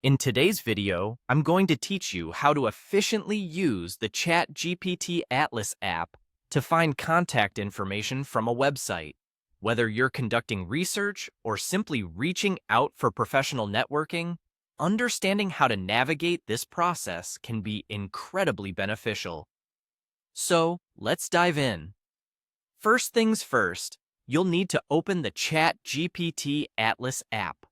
In today's video, I'm going to teach you how to efficiently use the ChatGPT Atlas app to find contact information from a website. Whether you're conducting research or simply reaching out for professional networking, understanding how to navigate this process can be incredibly beneficial. So, let's dive in. First things first, you'll need to open the ChatGPT Atlas app.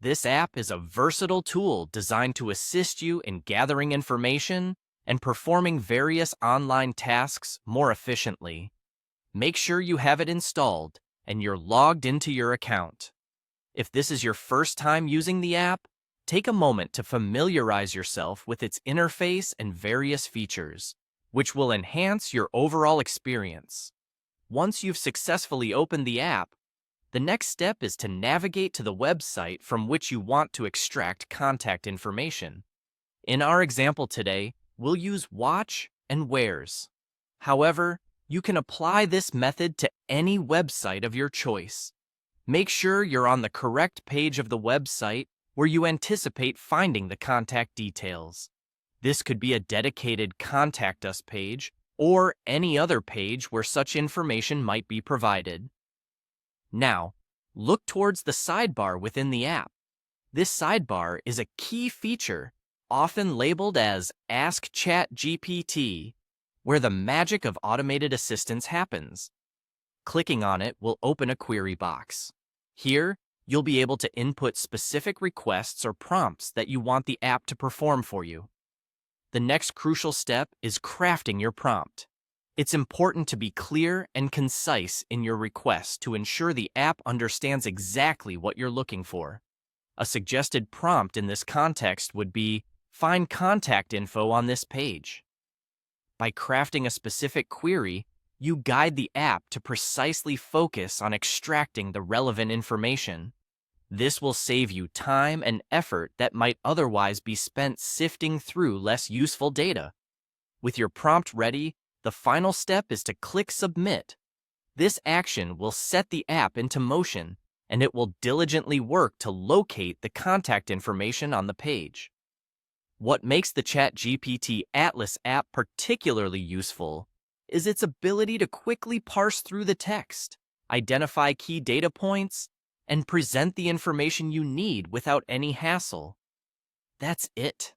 This app is a versatile tool designed to assist you in gathering information and performing various online tasks more efficiently. Make sure you have it installed and you're logged into your account. If this is your first time using the app, take a moment to familiarize yourself with its interface and various features, which will enhance your overall experience. Once you've successfully opened the app, the next step is to navigate to the website from which you want to extract contact information. In our example today, we'll use watch and wears. However, you can apply this method to any website of your choice. Make sure you're on the correct page of the website where you anticipate finding the contact details. This could be a dedicated Contact Us page or any other page where such information might be provided. Now, look towards the sidebar within the app. This sidebar is a key feature, often labeled as Ask ChatGPT, where the magic of automated assistance happens. Clicking on it will open a query box. Here, you'll be able to input specific requests or prompts that you want the app to perform for you. The next crucial step is crafting your prompt. It's important to be clear and concise in your request to ensure the app understands exactly what you're looking for. A suggested prompt in this context would be, find contact info on this page. By crafting a specific query, you guide the app to precisely focus on extracting the relevant information. This will save you time and effort that might otherwise be spent sifting through less useful data. With your prompt ready, the final step is to click Submit. This action will set the app into motion, and it will diligently work to locate the contact information on the page. What makes the ChatGPT Atlas app particularly useful is its ability to quickly parse through the text, identify key data points, and present the information you need without any hassle. That's it.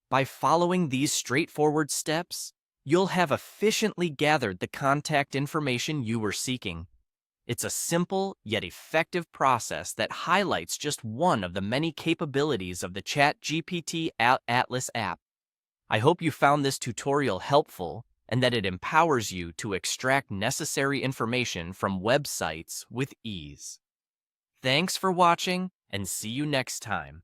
By following these straightforward steps, you'll have efficiently gathered the contact information you were seeking. It's a simple yet effective process that highlights just one of the many capabilities of the ChatGPT Atlas app. I hope you found this tutorial helpful and that it empowers you to extract necessary information from websites with ease. Thanks for watching, and see you next time.